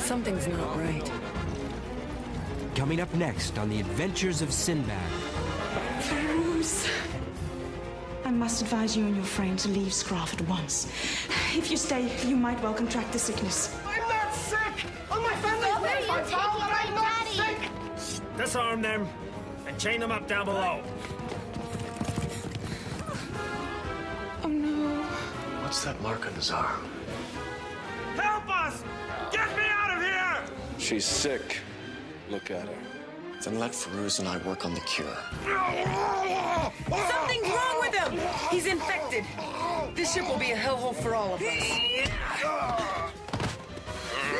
Something's not right. Coming up next on the adventures of Sinbad. Feroz. I must advise you and your friend to leave Scruff at once. If you stay, you might well contract the sickness. I'm not sick! All my family's Where are you my taking pal, and my I'm not daddy? sick! Disarm them and chain them up down below. Oh no. What's that mark on his arm? Help us! Get me out of here! She's sick. Look at her. Then let Feroz and I work on the cure. Something's wrong with him! He's infected. This ship will be a hellhole for all of us.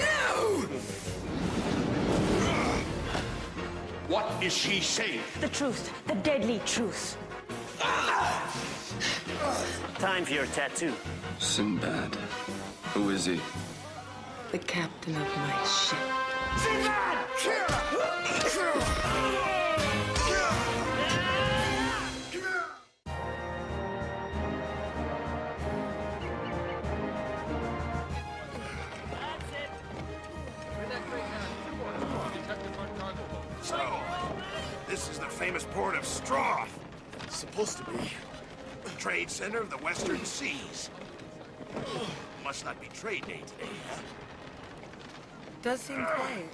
No! What is she saying? The truth, the deadly truth. Time for your tattoo. Sinbad. Who is he? The captain of my ship. Sinbad! So, this is the famous port of Stroth. Supposed to be. Trade center of the Western Seas. Must not be trade day today, huh? Does seem quiet.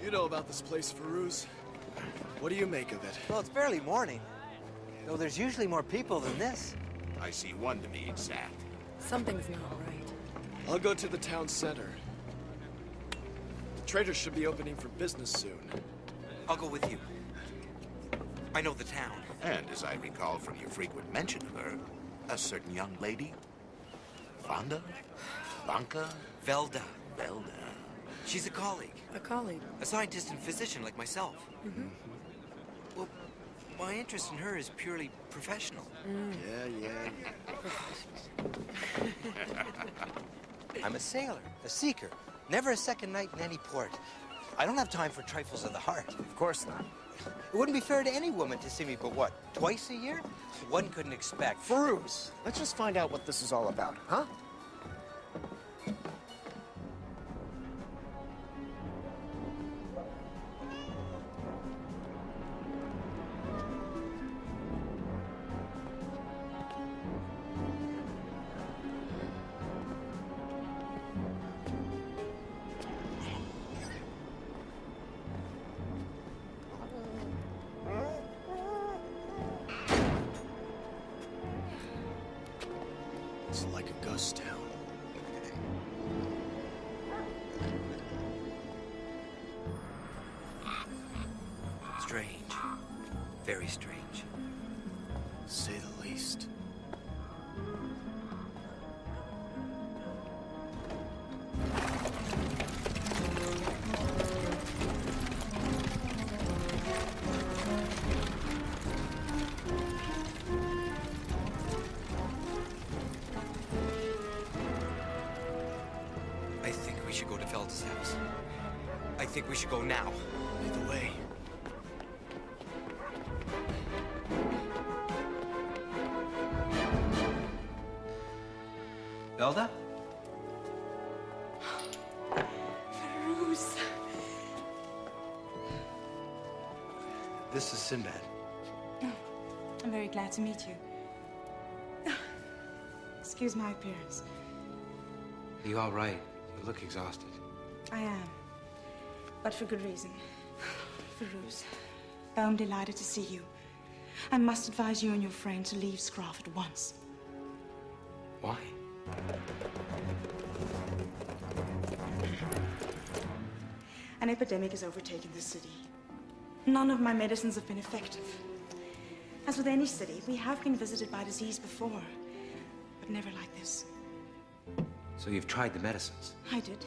You know about this place, Feroz. What do you make of it? Well, it's barely morning. Though there's usually more people than this. I see one to be exact. Something's not right. I'll go to the town center. The traders should be opening for business soon. I'll go with you. I know the town. And as I recall from your frequent mention of her, a certain young lady? Vonda? Vanka? Velda. Velda. She's a colleague. A colleague. A scientist and physician like myself. Well, my interest in her is purely professional. Yeah. I'm a sailor, a seeker. Never a second night in any port. I don't have time for trifles of the heart. Of course not. It wouldn't be fair to any woman to see me but what, twice a year? One couldn't expect. Feroz, let's just find out what this is all about, huh? It's like a ghost town. Strange. Very strange. Say the least. I think we should go to Velda's house. I think we should go now. Lead the way. Velda? Feroz. This is Sinbad. I'm very glad to meet you. Excuse my appearance. Are you all right? You look exhausted. I am. But for good reason. Feroz, I'm delighted to see you. I must advise you and your friend to leave Scruff at once. Why? An epidemic has overtaken the city. None of my medicines have been effective. As with any city, we have been visited by disease before, but never like this. So you've tried the medicines? I did.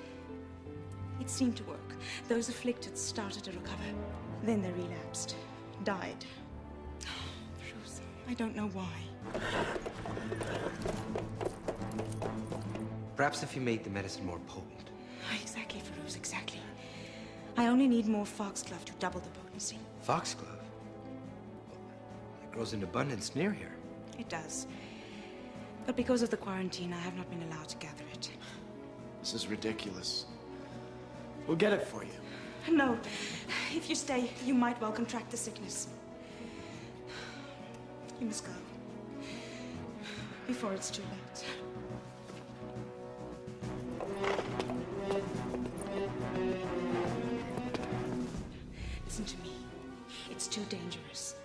It seemed to work. Those afflicted started to recover. Then they relapsed, died. Feroz, I don't know why. Perhaps if you made the medicine more potent. Exactly, Feroz, exactly. I only need more foxglove to double the potency. Foxglove? It grows in abundance near here. It does. But because of the quarantine, I have not been allowed to gather it. This is ridiculous. We'll get it for you. No. If you stay, you might well contract the sickness. You must go. Before it's too late. Listen to me. It's too dangerous.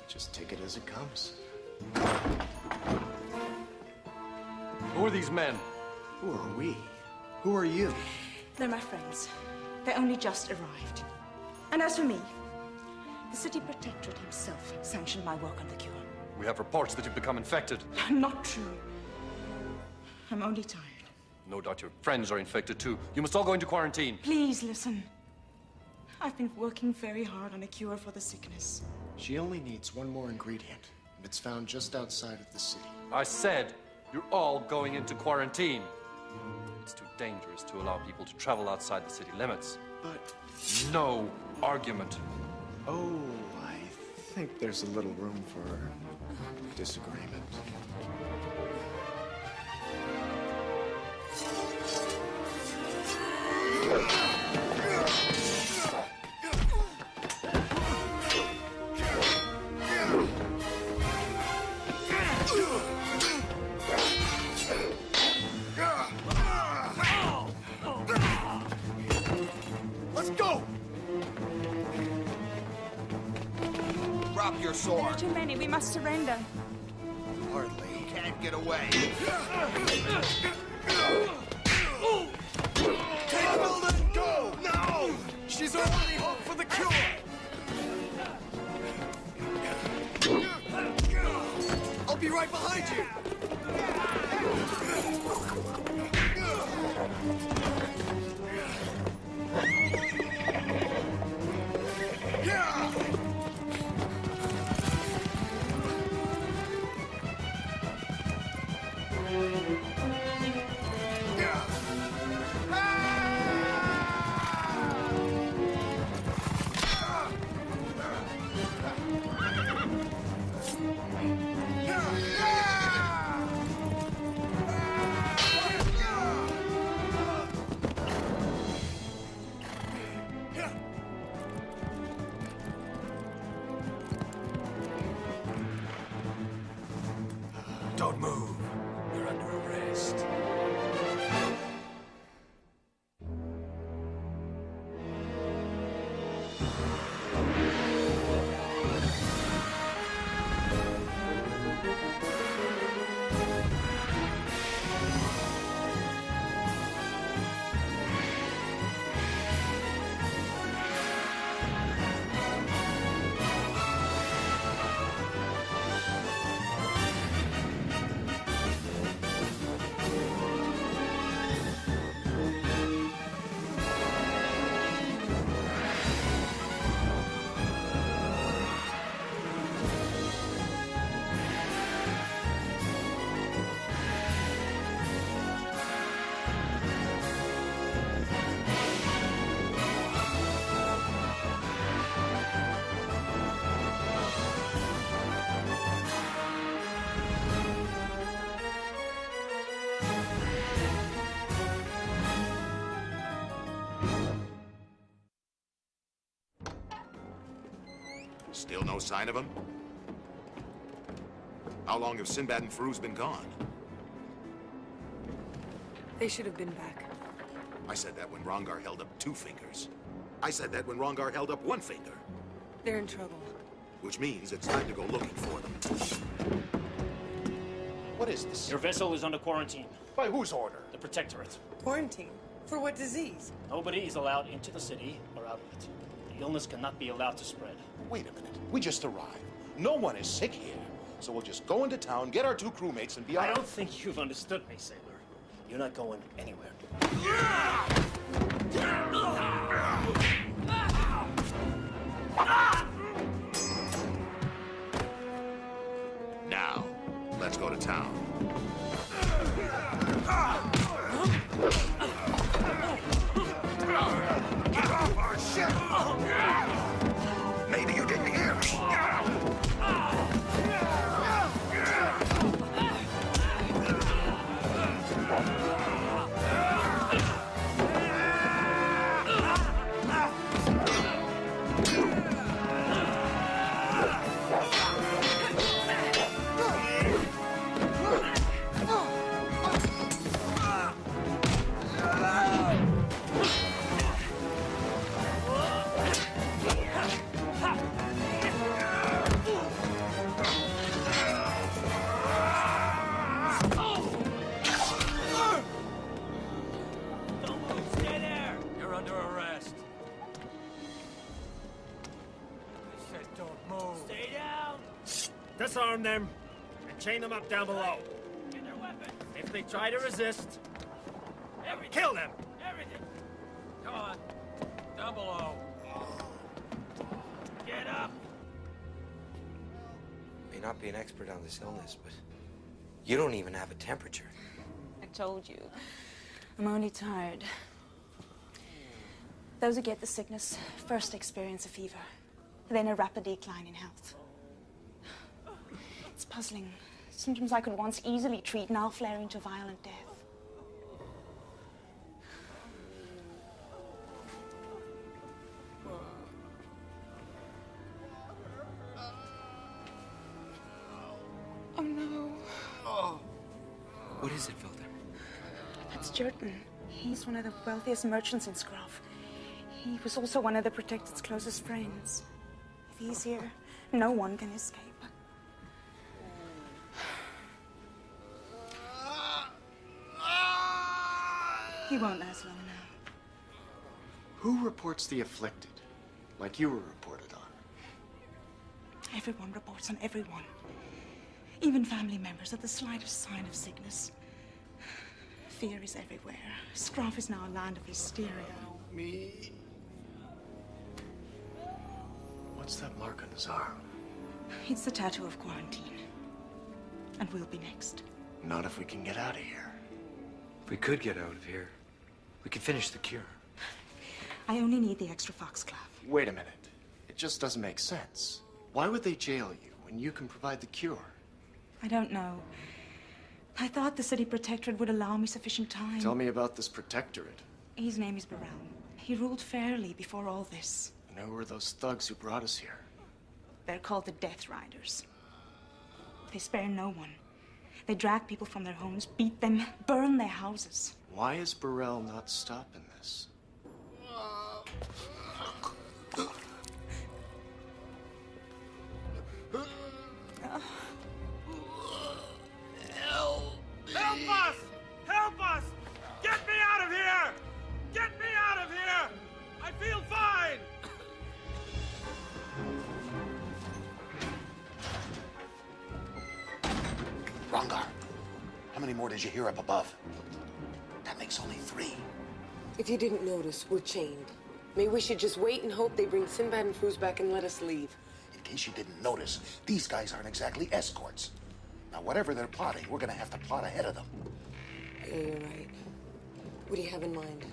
Just take it as it comes. Who are these men? Who are we? Who are you? They're my friends. They only just arrived. And as for me, the city protectorate himself sanctioned my work on the cure. We have reports that you've become infected. Not true. I'm only tired. No doubt your friends are infected too. You must all go into quarantine. Please listen. I've been working very hard on a cure for the sickness. She only needs one more ingredient, and it's found just outside of the city. I said you're all going into quarantine. It's too dangerous to allow people to travel outside the city limits. But... No argument. Oh, I think there's a little room for disagreement. Let's go! Drop your sword. Too many. We must surrender. Hardly. Can't get away. Take Hilda and go! No! She's our only hope for the cure! I'll be right behind you! Don't move. You're under arrest. Still no sign of him? How long have Sinbad and Farouz been gone? They should have been back. I said that when Rongar held up 2 fingers. I said that when Rongar held up 1 finger. They're in trouble. Which means it's time to go looking for them. What is this? Your vessel is under quarantine. By whose order? The Protectorate. Quarantine? For what disease? Nobody is allowed into the city or out of it. The illness cannot be allowed to spread. Wait a minute. We just arrived. No one is sick here. So we'll just go into town, get our 2 crewmates, and be I out. don't think you've understood me, sailor. You're not going anywhere. Now, let's go to town. Get off our ship! Maybe you didn't hear me. Disarm them and chain them up down below. Get their weapons. If they try to resist, kill them. Everything. Come on. Down below. Get up. May not be an expert on this illness, but you don't even have a temperature. I told you. I'm only tired. Those who get the sickness first experience a fever, then a rapid decline in health. It's puzzling. Symptoms I could once easily treat now flare into violent death. Oh no. What is it, Vilda? That's Jerton. He's one of the wealthiest merchants in Scruff. He was also one of the Protected's closest friends. If he's here, no one can escape. He won't last long now. Who reports the afflicted? Like you were reported on. Everyone reports on everyone. Even family members at the slightest sign of sickness. Fear is everywhere. Scruff is now a land of hysteria. Me? What's that mark on his arm? It's the tattoo of quarantine. And we'll be next. Not if we can get out of here. If we could get out of here, we could finish the cure. I only need the extra foxglove. Wait a minute. It just doesn't make sense. Why would they jail you when you can provide the cure? I don't know. I thought the city protectorate would allow me sufficient time. Tell me about this protectorate. His name is Burrell. He ruled fairly before all this. And who were those thugs who brought us here? They're called the Death Riders. They spare no one. They drag people from their homes, beat them, burn their houses. Why is Burrell not stopping this? Help us! Help us! Get me out of here! Get me out of here! I feel fine! Rongar, how many more did you hear up above? That makes only 3. If you didn't notice, we're chained. Maybe we should just wait and hope they bring Sinbad and Fruz back and let us leave. In case you didn't notice, these guys aren't exactly escorts. Now, whatever they're plotting, we're gonna have to plot ahead of them. Yeah, you're right. What do you have in mind?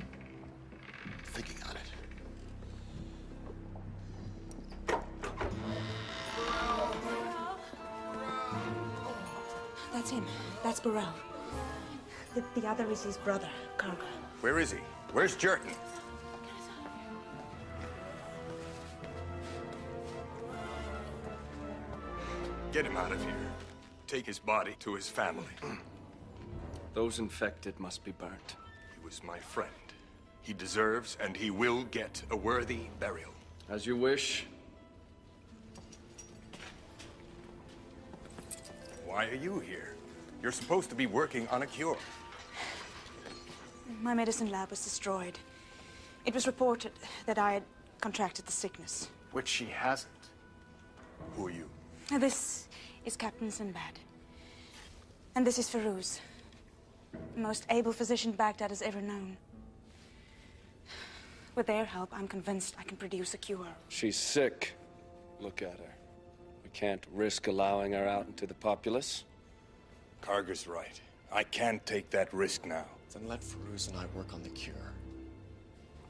Thinking on it. That's him. That's Burrell. The other is his brother, Karga. Where is he? Where's Jerton? Get him out of here. Take his body to his family. Those infected must be burnt. He was my friend. He deserves and he will get a worthy burial. As you wish. Why are you here? You're supposed to be working on a cure. My medicine lab was destroyed. It was reported that I had contracted the sickness. Which she hasn't. Who are you? This is Captain Sinbad. And this is Firuz, the most able physician Baghdad has ever known. With their help, I'm convinced I can produce a cure. She's sick. Look at her. We can't risk allowing her out into the populace. Karga's right. I can't take that risk now. Then let Firuz and I work on the cure.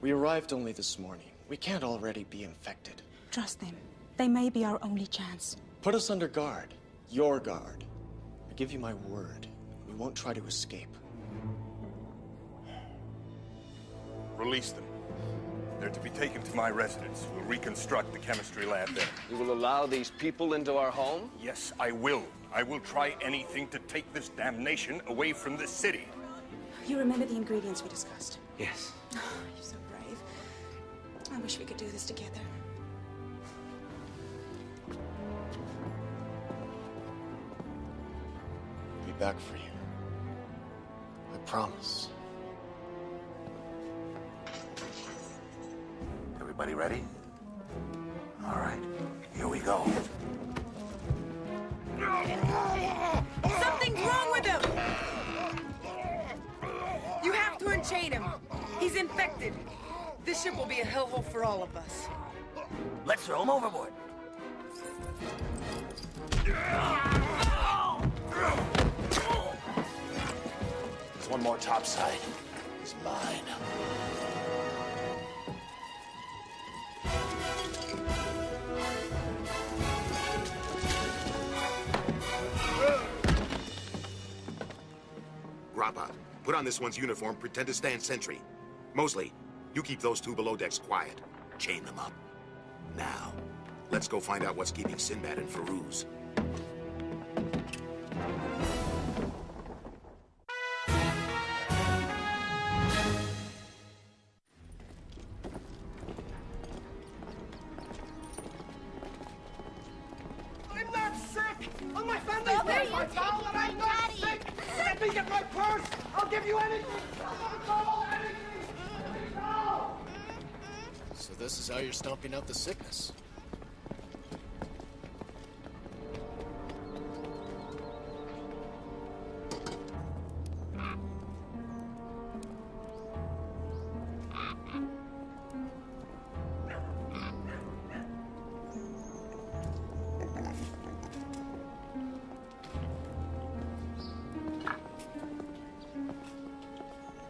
We arrived only this morning. We can't already be infected. Trust them. They may be our only chance. Put us under guard. Your guard. I give you my word. We won't try to escape. Release them. They're to be taken to my residence. We'll reconstruct the chemistry lab there. You will allow these people into our home? Yes, I will. I will try anything to take this damnation away from this city. You remember the ingredients we discussed? Yes. Oh, you're so brave. I wish we could do this together. I'll be back for you. I promise. Everybody ready? All right, here we go. Something's wrong with him! You have to unchain him. He's infected. This ship will be a hellhole for all of us. Let's throw him overboard. There's one more topside. He's mine. Grappa, put on this one's uniform, pretend to stand sentry. Mosley, you keep those two below decks quiet. Chain them up. Now, let's go find out what's keeping Sinbad and Feroz. I'm not sick! On my family's dead, my pal, and I'm not sick! Let me get my purse! I'll give you anything! So this is how you're stomping out the sickness.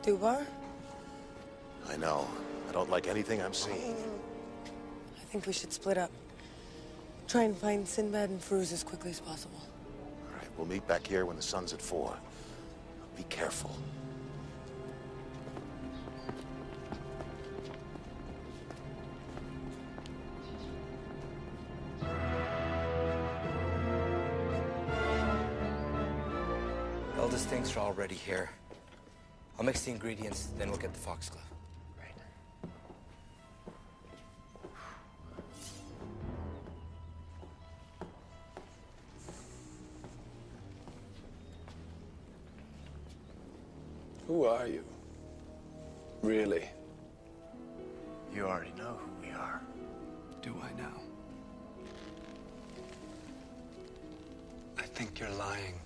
Duvar? I know. I don't like anything I'm seeing. I think we should split up. Try and find Sinbad and Feroz as quickly as possible. All right, we'll meet back here when the sun's at 4. Be careful. All these things are already here. I'll mix the ingredients, then we'll get the foxglove. Who are you? Really? You already know who we are. Do I now? I think you're lying.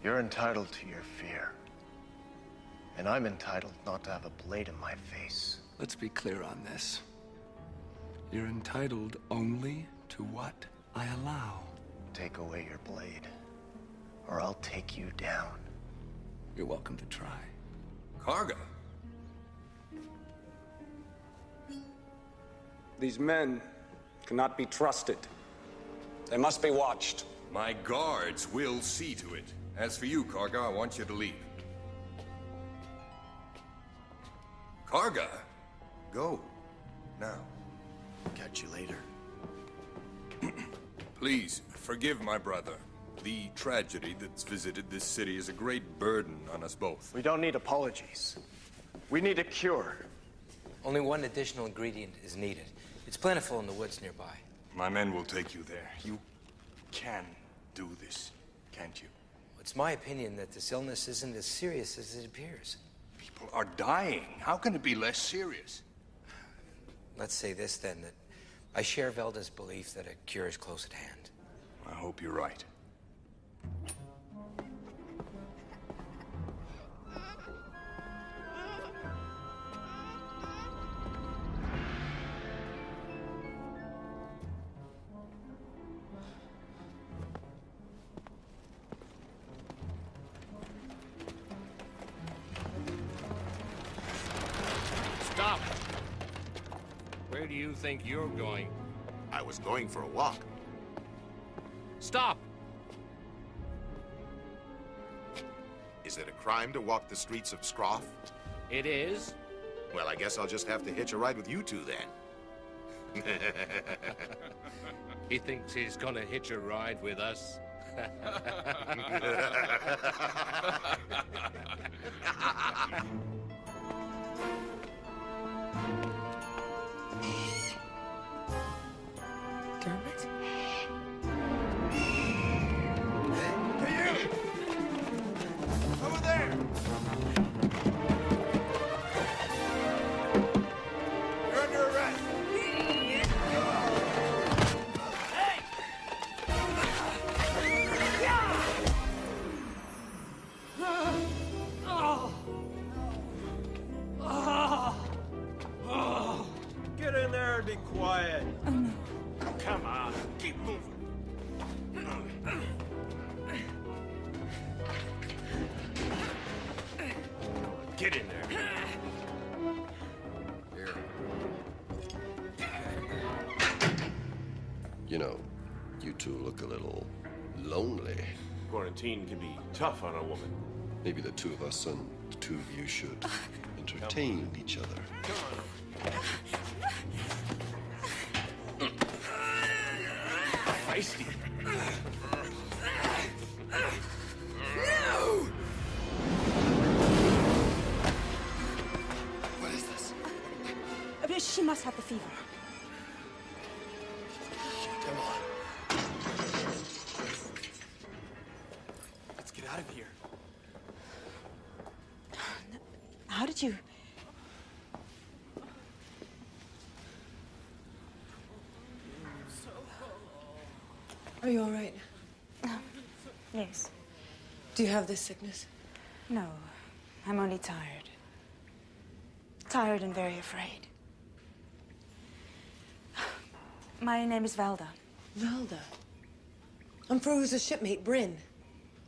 You're entitled to your fear. And I'm entitled not to have a blade in my face. Let's be clear on this. You're entitled only to what I allow. Take away your blade, or I'll take you down. You're welcome to try. Karga? These men cannot be trusted. They must be watched. My guards will see to it. As for you, Karga, I want you to leave. Karga? Go. Now. Catch you later. Please, forgive my brother. The tragedy that's visited this city is a great burden on us both. We don't need apologies. We need a cure. Only one additional ingredient is needed. It's plentiful in the woods nearby. My men will take you there. You can do this, can't you? It's my opinion that this illness isn't as serious as it appears. People are dying. How can it be less serious? Let's say this, then, that I share Velda's belief that a cure is close at hand. I hope you're right. Stop! Where do you think you're going? I was going for a walk. Stop! Is it a crime to walk the streets of Scroff? It is? Well, I guess I'll just have to hitch a ride with you two then. He thinks he's gonna hitch a ride with us? Dermot? Hey, you! Over there! You're under arrest. Hey! be quiet. Oh, no. Come on, keep moving. Get in there. Here. You know, you two look a little lonely. Quarantine can be tough on a woman. Maybe the two of us and the two of you should entertain each other. Feisty. No! What is this? She must have the fever. Come on. Let's get out of here. How did you... Are you all right? Yes. Do you have this sickness? No, I'm only tired. Tired and very afraid. My name is Valda. Valda? I'm Feruz's shipmate, Bryn.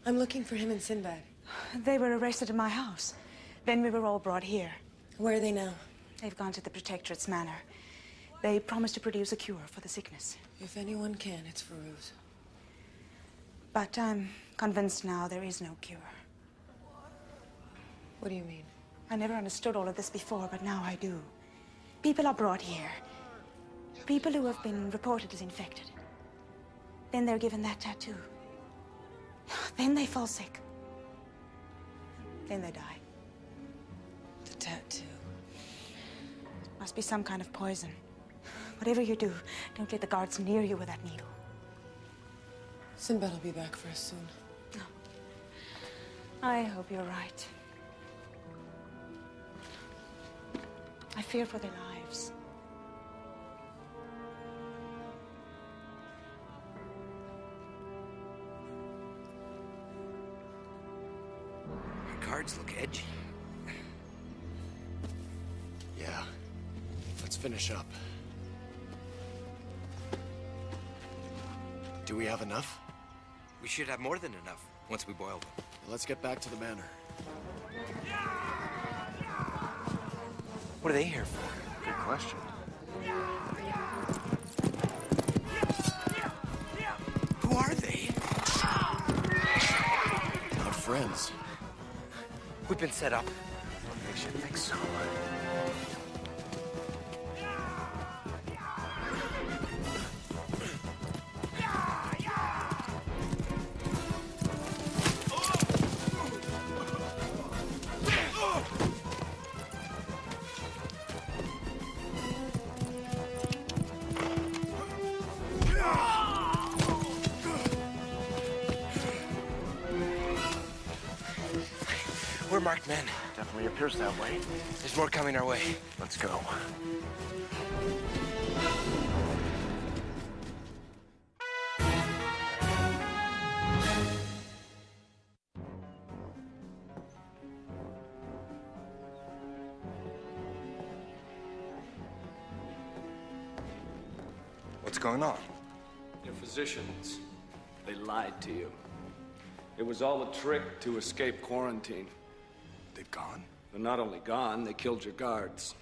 I'm looking for him and Sinbad. They were arrested in my house. Then we were all brought here. Where are they now? They've gone to the Protectorate's manor. They promised to produce a cure for the sickness. If anyone can, it's Feruz. But I'm convinced now there is no cure. What do you mean? I never understood all of this before, but now I do. People are brought here. People who have been reported as infected. Then they're given that tattoo. Then they fall sick. Then they die. The tattoo. Must be some kind of poison. Whatever you do, don't let the guards near you with that needle. Sinbad will be back for us soon. No. I hope you're right. I fear for their lives. Your cards look edgy. Yeah. Let's finish up. Do we have enough? We should have more than enough once we boil them. Let's get back to the manor. What are they here for? Good question. Who are they? Our friends. We've been set up. They should think so. We're marked men. Definitely appears that way. There's more coming our way. Let's go. What's going on? Your physicians, they lied to you. It was all a trick to escape quarantine. They've gone? They're not only gone, they killed your guards.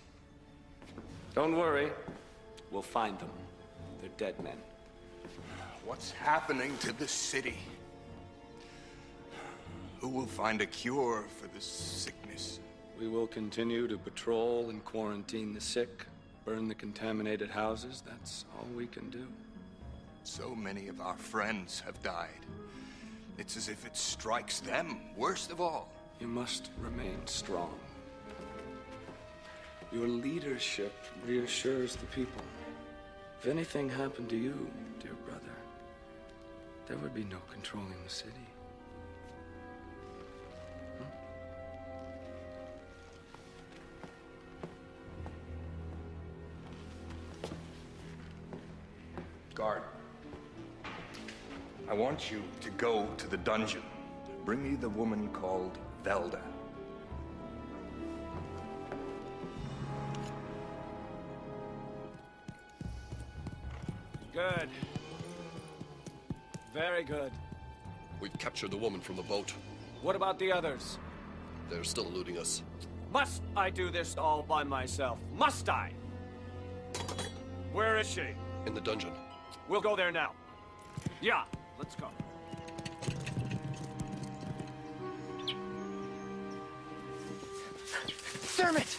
Don't worry, we'll find them. They're dead men. What's happening to this city? Who will find a cure for this sickness? We will continue to patrol and quarantine the sick, burn the contaminated houses. That's all we can do. So many of our friends have died. It's as if it strikes them worst of all. You must remain strong. Your leadership reassures the people. If anything happened to you, dear brother, there would be no controlling the city. Guard, I want you to go to the dungeon. Bring me the woman called Valda. Good. Very good. We've captured the woman from the boat. What about the others? They're still eluding us. Must I do this all by myself? Must I? Where is she? In the dungeon. We'll go there now. Yeah, let's go. Dermot!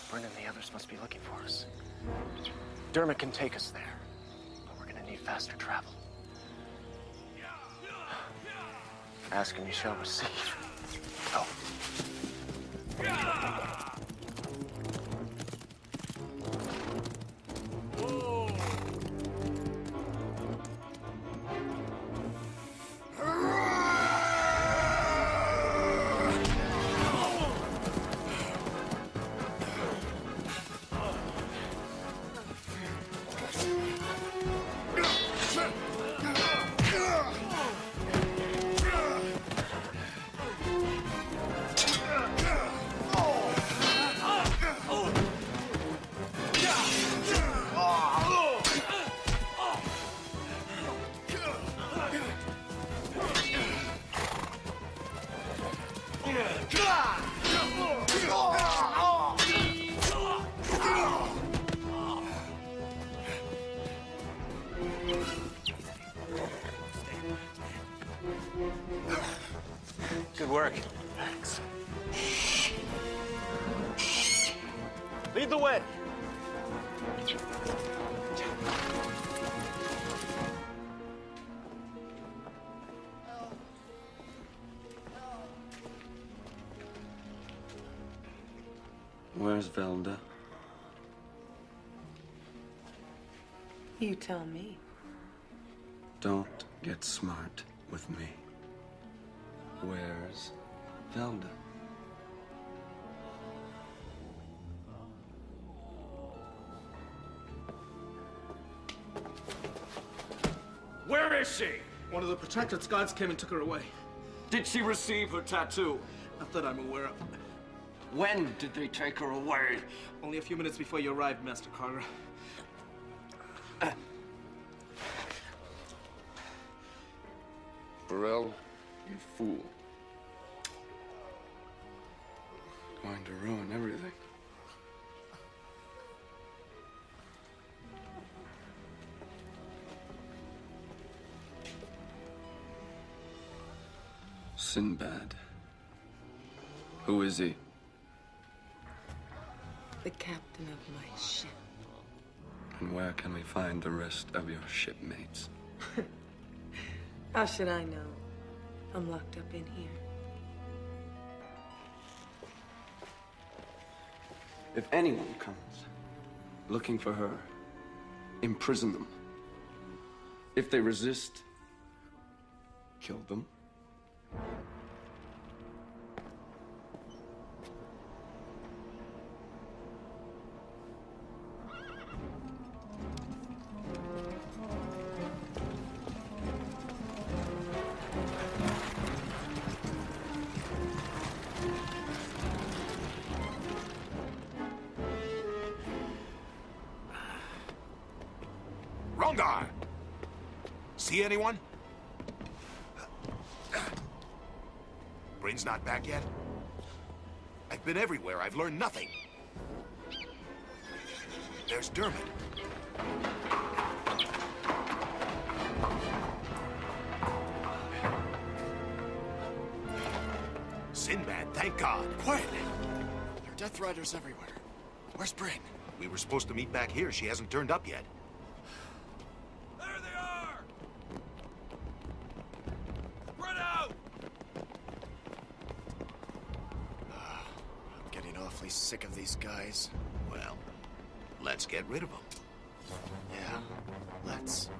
Brennan and the others must be looking for us. Dermot can take us there, but we're gonna need faster travel. Ask and you shall receive. Go. Good work. Thanks. Lead the way. Where's Velda? You tell me. Don't get smart with me. Where's Velda? Where is she? One of the protected Scots came and took her away. Did she receive her tattoo? Not that I'm aware of. When did they take her away? Only a few minutes before you arrived, Master Carter. Burrell, you fool. Going to ruin everything. Sinbad. Who is he? The captain of my ship. And where can we find the rest of your shipmates? How should I know? I'm locked up in here. If anyone comes looking for her, imprison them. If they resist, kill them. Rongar! See anyone? Bryn's not back yet? I've been everywhere. I've learned nothing. There's Dermot. Sinbad, thank God. Quietly. There are Death Riders everywhere. Where's Bryn? We were supposed to meet back here. She hasn't turned up yet. Sick of these guys. Well, let's get rid of them. Yeah, let's.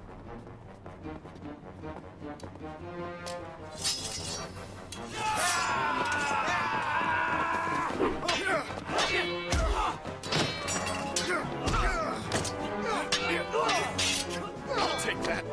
I'll take that.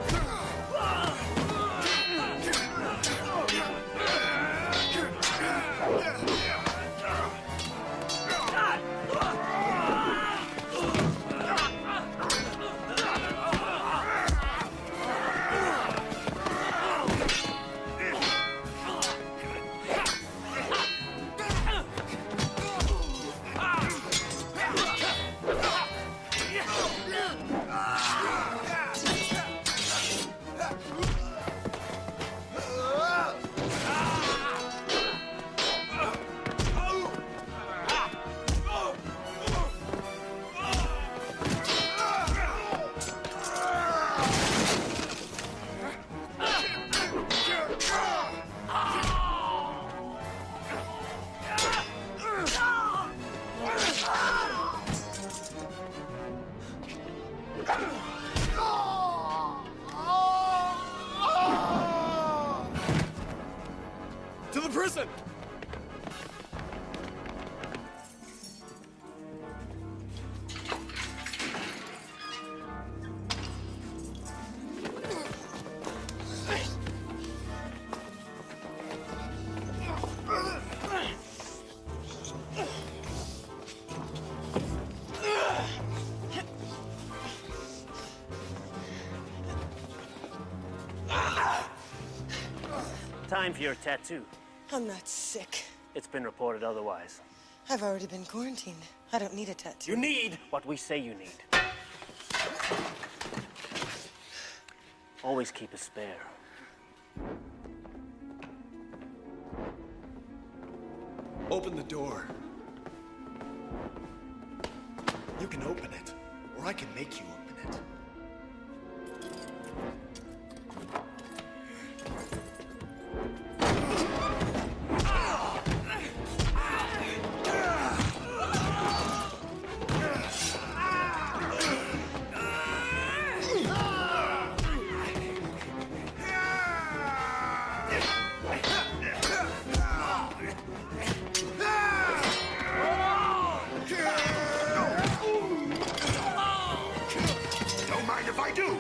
time for your tattoo. I'm not sick. It's been reported otherwise. I've already been quarantined. I don't need a tattoo. You need what we say you need. Always keep a spare. Open the door. You can open it, or I can make you open it. Don't mind if I do.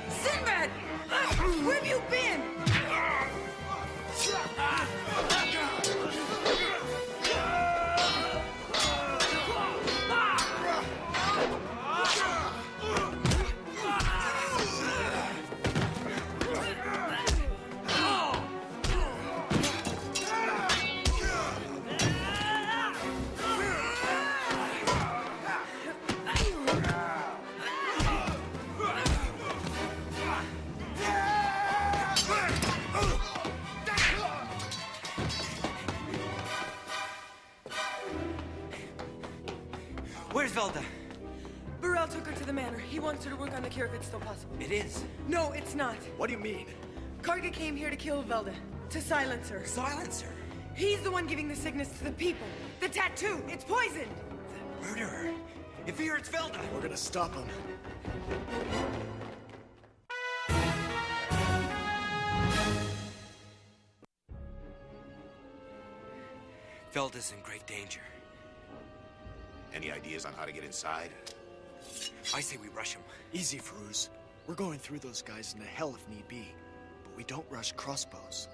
Sinbad! Where have you been? Where's Velda? Burrell took her to the manor. He wants her to work on the cure if it's still possible. It is. No, it's not. What do you mean? Karga came here to kill Velda, to silence her. Silence her? He's the one giving the sickness to the people. The tattoo, it's poisoned. Murderer. If here it's Velda. We're gonna stop him. Velda's in great danger. Any ideas on how to get inside? I say we rush him. Easy, Fruz. We're going through those guys into hell if need be. But we don't rush crossbows.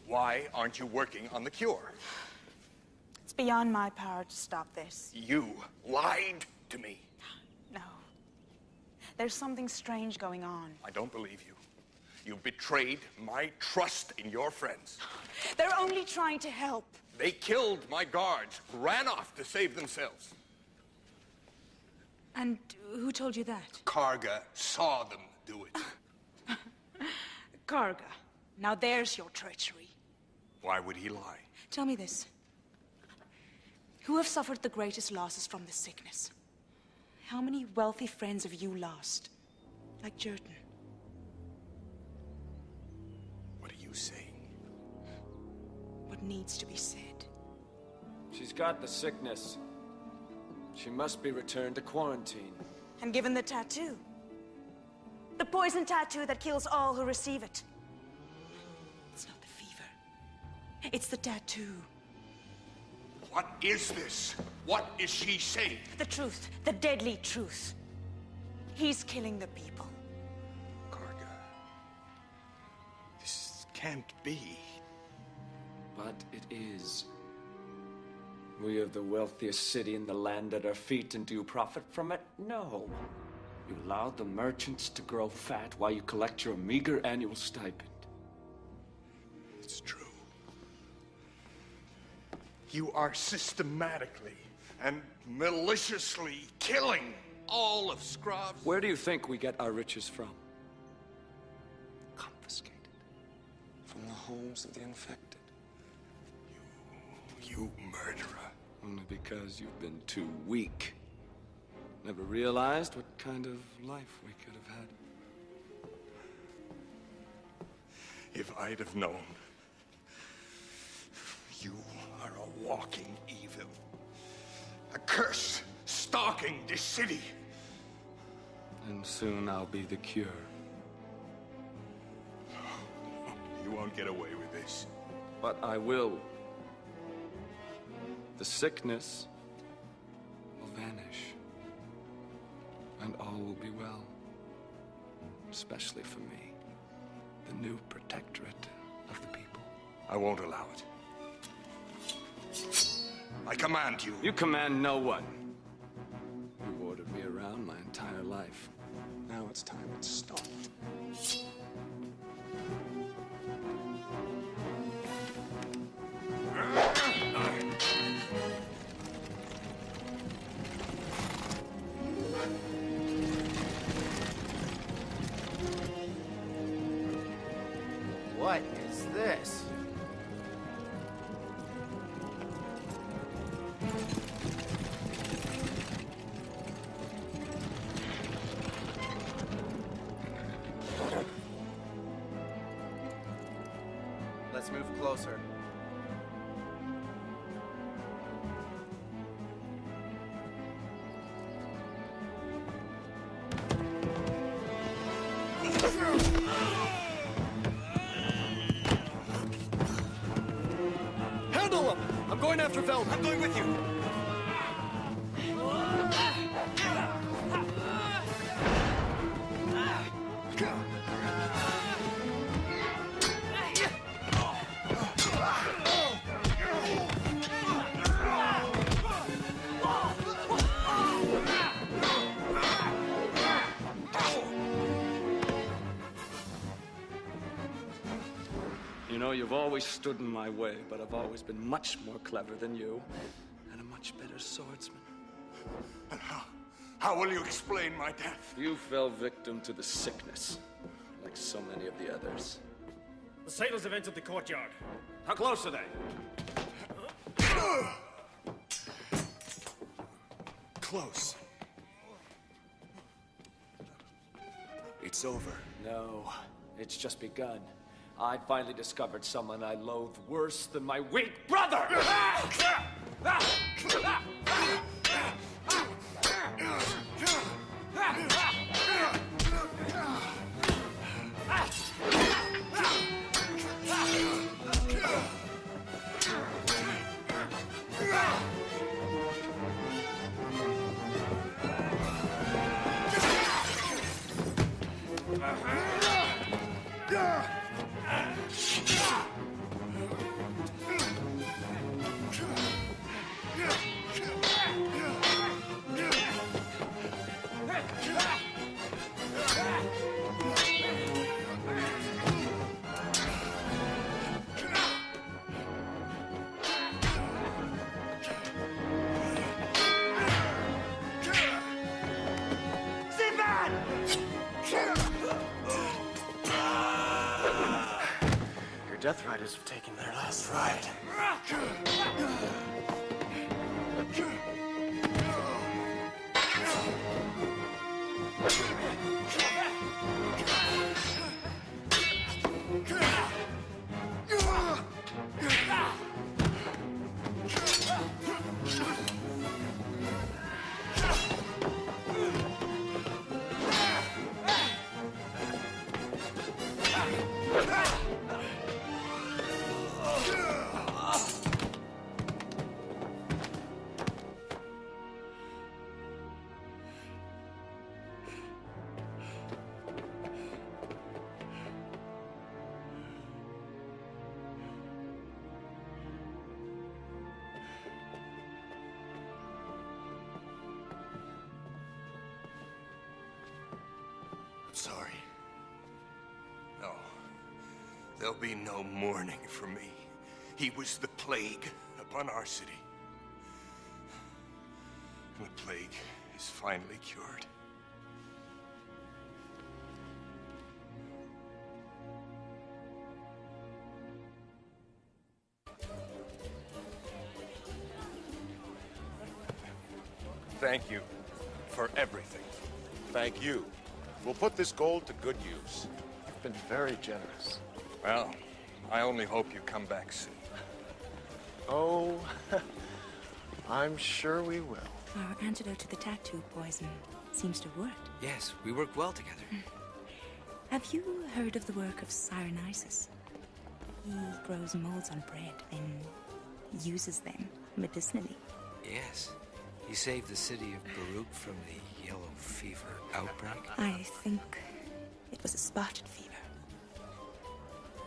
Why aren't you working on the cure? It's beyond my power to stop this. You lied to me. No. There's something strange going on. I don't believe you. You betrayed my trust in your friends. They're only trying to help. They killed my guards, ran off to save themselves. And who told you that? Karga saw them do it. Karga. Now there's your treachery. Why would he lie? Tell me this. Who have suffered the greatest losses from the sickness? How many wealthy friends have you lost? Like Jerton. What are you saying? What needs to be said? She's got the sickness. She must be returned to quarantine. And given the tattoo. The poison tattoo that kills all who receive it. It's not the fever. It's the tattoo. What is this? What is she saying? The truth. The deadly truth. He's killing the people. Karga. This can't be. But it is. We have the wealthiest city in the land at our feet, and do you profit from it? No. You allow the merchants to grow fat while you collect your meager annual stipend. It's true. You are systematically and maliciously killing all of Skrov's... Where do you think we get our riches from? Confiscated. From the homes of the infected. You murderer. Only because you've been too weak. Never realized what kind of life we could have had. If I'd have known. You are a walking evil. A curse stalking this city. And soon I'll be the cure. You won't get away with this. But I will. The sickness will vanish. and all will be well. Especially for me, the new protectorate of the people. I won't allow it. I command you. You command no one. You ordered me around my entire life. Now it's time it stopped. What is this? Let's move closer. Handle him! I'm going after Velma. I'm going with you. You know, you've always stood in my way, but I've always been much more clever than you, and a much better swordsman. And how will you explain my death? You fell victim to the sickness, like so many of the others. The sailors have entered the courtyard. How close are they? Close. It's over. No, it's just begun. I finally discovered someone I loathe worse than my weak brother! Your Death Riders have taken their last ride. Sorry. No. There'll be no mourning for me. He was the plague upon our city. And the plague is finally cured. Thank you for everything. Thank you. We'll put this gold to good use. You've been very generous. Well, I only hope you come back soon. Oh, I'm sure we will. Our antidote to the tattoo poison seems to work. Yes, we work well together. Have you heard of the work of Cyrenisis? He grows molds on bread, then uses them medicinally. Yes. He saved the city of Baruch from the yellow fever outbreak? I think it was a spotted fever.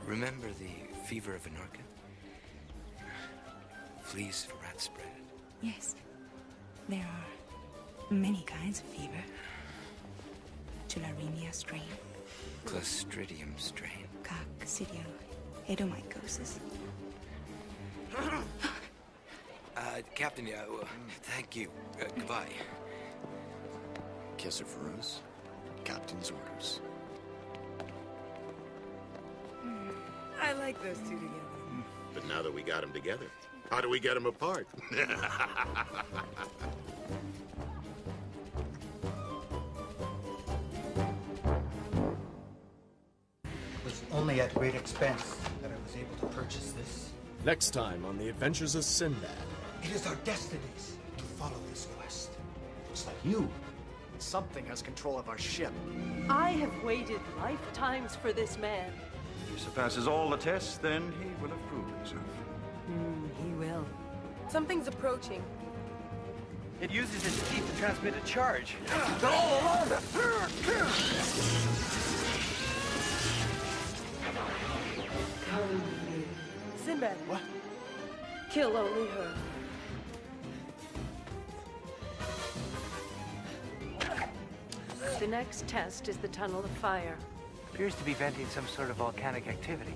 Remember the fever of Anarcha? Fleas for rat spread. Yes. There are many kinds of fever. Tularemia strain. Clostridium strain. Coccidio. Edomycosis. Captain, thank you. Goodbye. Kiss her for us. Captain's orders. I like those two together. But now that we got them together, how do we get them apart? It was only at great expense that I was able to purchase this. Next time on The Adventures of Sinbad. It is our destinies to follow this quest. It's like you. Something has control of our ship. I have waited lifetimes for this man. If he surpasses all the tests, then he will have proved himself. He will. Something's approaching. It uses its teeth to transmit a charge. They're all around us! Come with me. Sinbad. What? Kill only her. The next test is the Tunnel of Fire. Appears to be venting some sort of volcanic activity.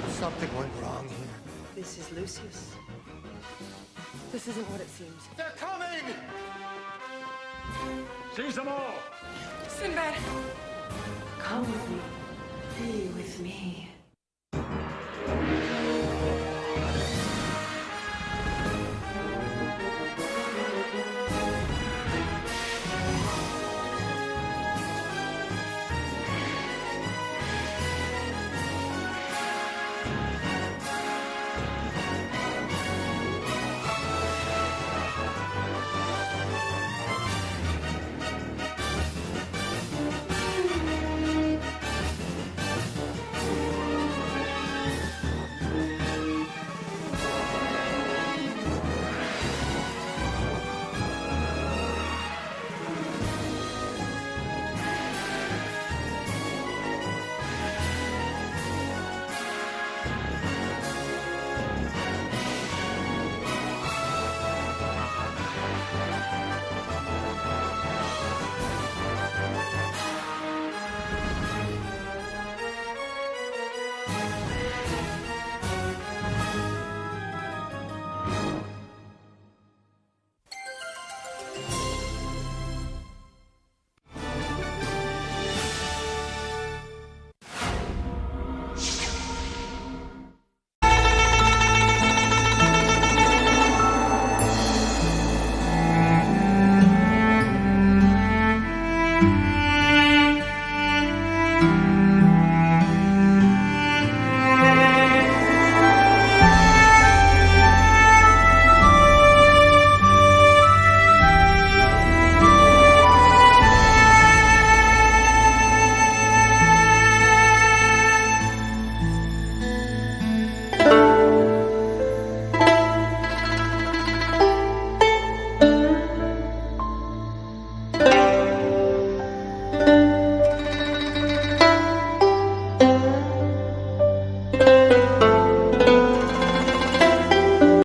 Something went wrong here. This is Lucius. This isn't what it seems. They're coming! Seize them all! Sinbad! Come with me. Be with me.